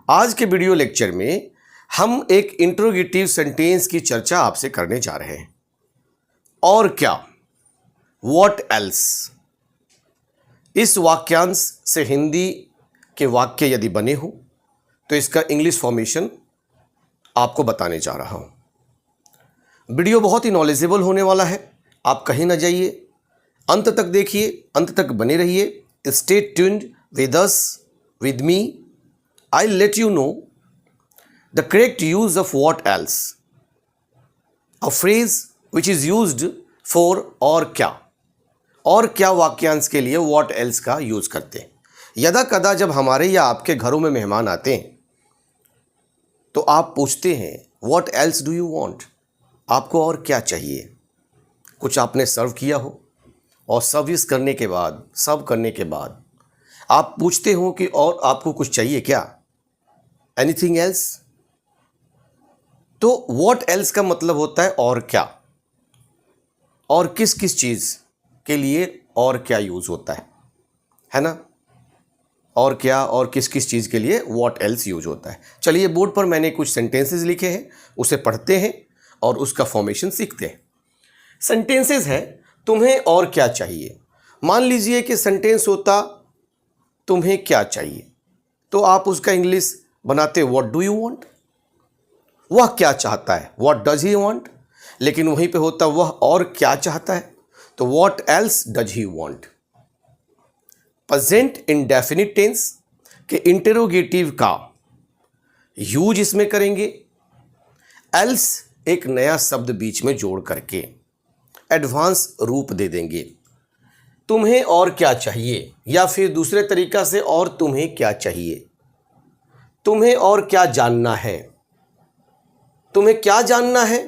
आज के video lecture में हम एक इंट्रोगेटिव सेंटेंस की चर्चा आपसे करने जा रहे हैं। और क्या, व्हाट एल्स। इस वाक्यांश से हिंदी के वाक्य यदि बने हो तो इसका इंग्लिश फॉर्मेशन आपको बताने जा रहा हूं। वीडियो बहुत ही नॉलेजेबल होने वाला है, आप कहीं ना जाइए, अंत तक देखिए, अंत तक बने रहिए। Stay tuned with us, with me. I'll let you know the correct use of what else, a phrase which is used for और क्या वाक्यांश के लिए what else का यूज करते हैं। यदा कदा जब हमारे या आपके घरों में मेहमान आते हैं तो आप पूछते हैं what else do you want, आपको और क्या चाहिए। कुछ आपने सर्व किया हो और सर्विस करने के बाद, सर्व करने के बाद आप पूछते हो कि और आपको कुछ चाहिए क्या, एनीथिंग एल्स। तो व्हाट एल्स का मतलब होता है और क्या, और किस किस चीज के लिए और क्या यूज होता है ना। और क्या और किस किस चीज के लिए व्हाट एल्स यूज होता है। चलिए, बोर्ड पर मैंने कुछ सेंटेंसेस लिखे हैं, उसे पढ़ते हैं और उसका फॉर्मेशन सीखते हैं। सेंटेंसेस है तुम्हें और क्या चाहिए। मान लीजिए कि सेंटेंस होता तुम्हें क्या चाहिए, तो आप उसका इंग्लिश बनाते व्हाट डू यू वांट। वह क्या चाहता है, व्हाट डज ही वांट। लेकिन वहीं पे होता वह और क्या चाहता है, तो what else does he want. Present indefinite tense के इंटेरोगेटिव का यूज इसमें करेंगे। एल्स एक नया शब्द बीच में जोड़ करके एडवांस रूप दे देंगे। तुम्हें और क्या चाहिए, या फिर दूसरे तरीका से और तुम्हें क्या चाहिए। तुम्हें और क्या जानना है, तुम्हें क्या जानना है,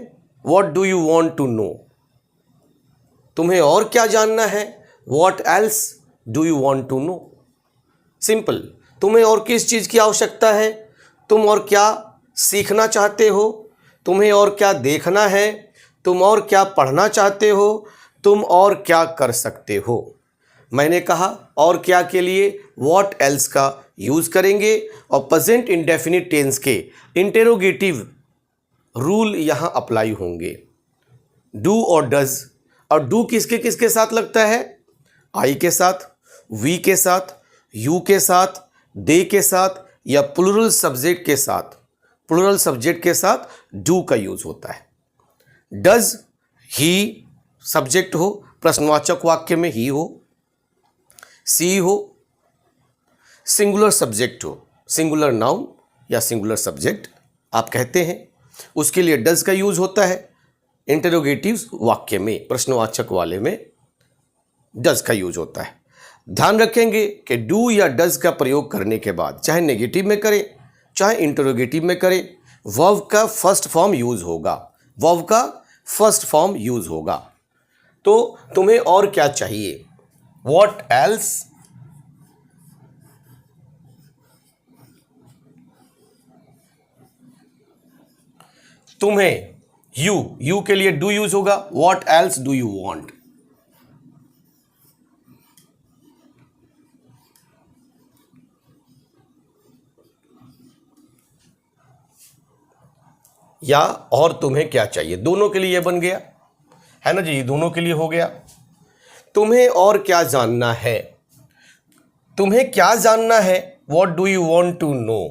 what do you want to know. तुम्हें और क्या जानना है, what else do you want to know. Simple. तुम्हें और किस चीज़ की आवश्यकता है, तुम और क्या सीखना चाहते हो, तुम्हें और क्या देखना है, तुम और क्या पढ़ना चाहते हो, तुम और क्या कर सकते हो। मैंने कहा और क्या के लिए व्हाट एल्स का यूज करेंगे और प्रेजेंट इंडेफिनिट टेंस के इंटेरोगेटिव रूल यहां अप्लाई होंगे। डू और डज। और डू किसके किसके साथ लगता है, आई के साथ, वी के साथ, यू के साथ, दे के साथ, या प्लूरल सब्जेक्ट के साथ। प्लूरल सब्जेक्ट के साथ डू का यूज होता है। डज ही सब्जेक्ट हो, प्रश्नवाचक वाक्य में ही हो, सी हो, सिंगुलर सब्जेक्ट हो, सिंगुलर नाउन या सिंगुलर सब्जेक्ट आप कहते हैं, उसके लिए डज का यूज होता है। इंटरोगेटिव वाक्य में, प्रश्नवाचक वाले में डज का यूज होता है। ध्यान रखेंगे कि डू या डज का प्रयोग करने के बाद, चाहे नेगेटिव में करें चाहे इंटरोगेटिव में करें, वर्ब का फर्स्ट फॉर्म यूज होगा। वर्ब का फर्स्ट फॉर्म यूज होगा। तो तुम्हें और क्या चाहिए, व्हाट एल्स तुम्हें, यू के लिए डू यूज होगा, what else do you want. या और तुम्हें क्या चाहिए, दोनों के लिए बन गया है ना जी, दोनों के लिए हो गया। तुम्हें और क्या जानना है, तुम्हें क्या जानना है, what do you want to know.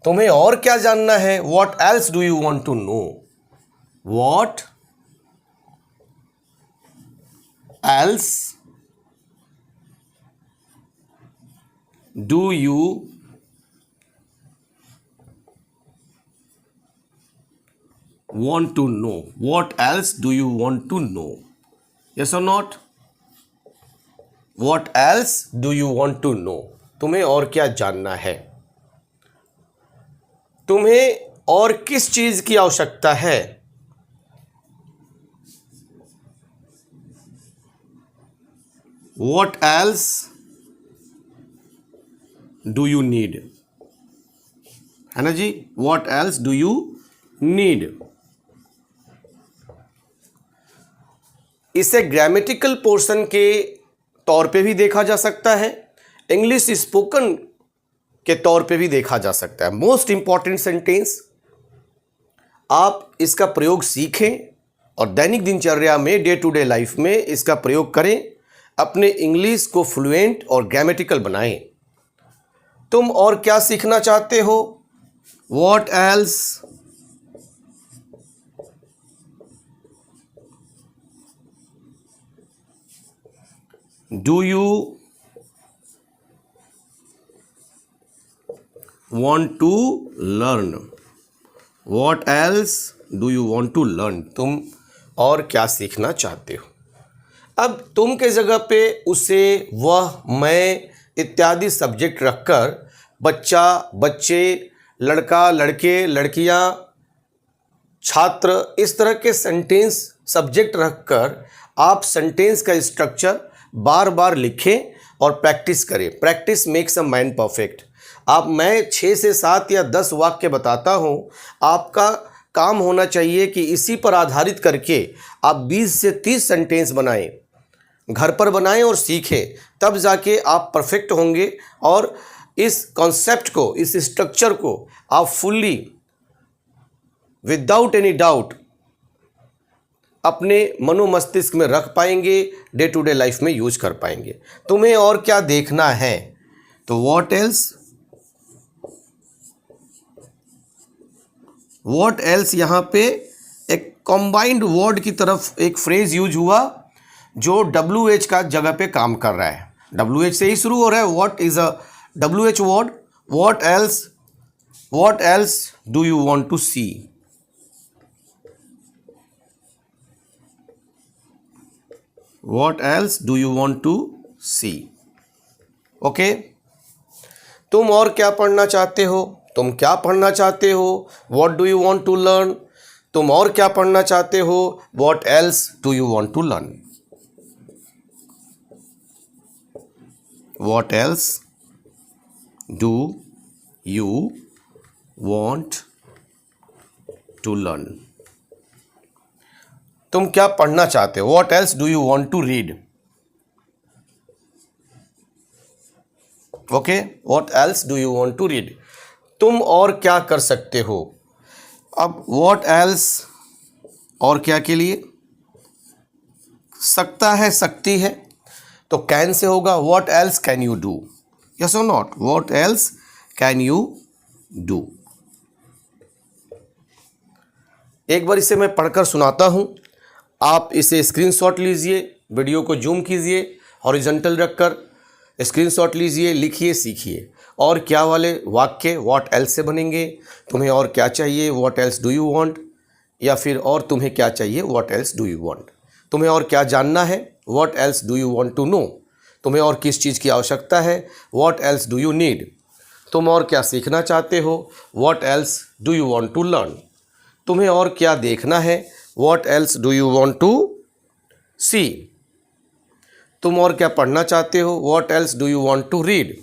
तुम्हें और क्या जानना है, what else do you want to know. What else do you want to know, what else do you want to know, yes or not। what else do you want to know, तुम्हें और क्या जानना है, तुम्हें और किस चीज की आवश्यकता है। what else do you need, है ना जी, what else do you need। इसे ग्रामेटिकल पोर्शन के तौर पे भी देखा जा सकता है। इंग्लिश स्पोकन के तौर पे भी देखा जा सकता है। मोस्ट इंपॉर्टेंट सेंटेंस, आप इसका प्रयोग सीखें और दैनिक दिनचर्या में, डे टू डे लाइफ में इसका प्रयोग करें, अपने इंग्लिश को फ्लुएंट और ग्रामेटिकल बनाएं। तुम और क्या सीखना चाहते हो? What else do you want to learn? What else do you want to learn? तुम और क्या सीखना चाहते हो? अब तुम के जगह पे उसे, वह, मैं इत्यादि सब्जेक्ट रखकर बच्चा, बच्चे, लड़का, लड़के, लड़कियां, छात्र, इस तरह के सेंटेंस सब्जेक्ट रखकर आप सेंटेंस का स्ट्रक्चर बार बार लिखें और प्रैक्टिस करें। Practice makes a man perfect. मैं 6 से 7 या 10 वाक्य बताता हूं, आपका काम होना चाहिए कि इसी पर आधारित करके आप 20 से 30 सेंटेंस बनाएं, घर पर बनाएं और सीखें, तब जाके आप परफेक्ट होंगे और इस कॉन्सेप्ट को, इस स्ट्रक्चर को आप फुल्ली, विदाउट एनी डाउट अपने मनो मस्तिष्क में रख पाएंगे, डे टू डे लाइफ में यूज कर पाएंगे। तुम्हें और क्या देखना है? तो व्हाट एल्स यहाँ पे एक कॉम्बाइंड वर्ड की तरफ एक फ्रेज यूज हुआ जो WH का जगह पे काम कर रहा है। WH से ही शुरू हो रहा है। What is a WH word? What else do you want to see? What else do you want to see? Okay? तुम और क्या पढ़ना चाहते हो? तुम क्या पढ़ना चाहते हो? What do you want to learn? तुम और क्या पढ़ना चाहते हो? What else do you want to learn? What else do you want to learn? तुम क्या पढ़ना चाहते हो? What else do you want to read? Okay? What else do you want to read? तुम और क्या कर सकते हो? अब what else और क्या के लिए? सकता है, सकती है, तो कैन से होगा what else can you do? Yes or not? What else can you do? एक बार इसे मैं पढ़कर सुनाता हूं, आप इसे स्क्रीनशॉट लीजिए, वीडियो को जूम कीजिए, हॉरिजॉन्टल रखकर स्क्रीनशॉट लीजिए, लिखिए, सीखिए। और क्या वाले वाक्य व्हाट एल्स से बनेंगे? तुम्हें और क्या चाहिए? What else do you want? या फिर और तुम्हें क्या चाहिए? What else do you want? तुम्हें और क्या जानना है? What else do you want to know? तुम्हें और किस चीज़ की आवश्यकता है? What else do you need? तुम और क्या सीखना चाहते हो? What else do you want to learn? तुम्हें और क्या देखना है? What else do you want to see? तुम और क्या पढ़ना चाहते हो? What else do you want to read?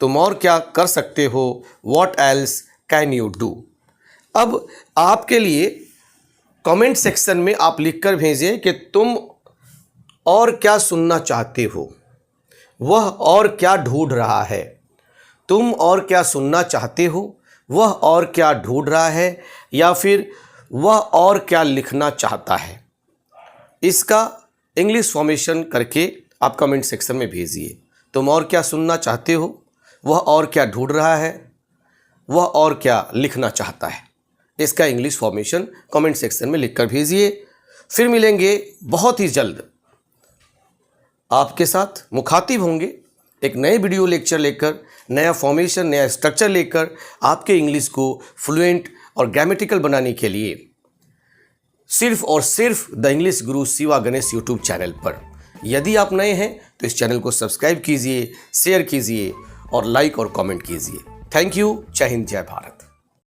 तुम और क्या कर सकते हो? What else can you do? अब आपके लिए कमेंट सेक्शन में आप लिखकर भेजें कि तुम और क्या सुनना चाहते हो, वह और क्या ढूंढ रहा है। तुम और क्या सुनना चाहते हो, वह और क्या ढूंढ रहा है, या फिर वह और क्या लिखना चाहता है। इसका इंग्लिश फॉर्मेशन करके आप कमेंट सेक्शन में भेजिए। तुम और क्या सुनना चाहते हो, वह और क्या ढूंढ रहा है, वह और क्या लिखना चाहता है। इसका इंग्लिश फॉर्मेशन कमेंट सेक्शन में लिखकर भेजिए। फिर मिलेंगे बहुत ही जल्द, आपके साथ मुखातिब होंगे एक नए वीडियो लेक्चर लेकर, नया फॉर्मेशन, नया स्ट्रक्चर लेकर, आपके इंग्लिश को फ्लुएंट और ग्रामेटिकल बनाने के लिए, सिर्फ और सिर्फ the English Guru Shiva Ganesh YouTube channel पर। यदि आप नए हैं तो इस चैनल को सब्सक्राइब कीजिए, शेयर कीजिए और लाइक और कमेंट कीजिए। Thank you. जय हिंद, जय भारत।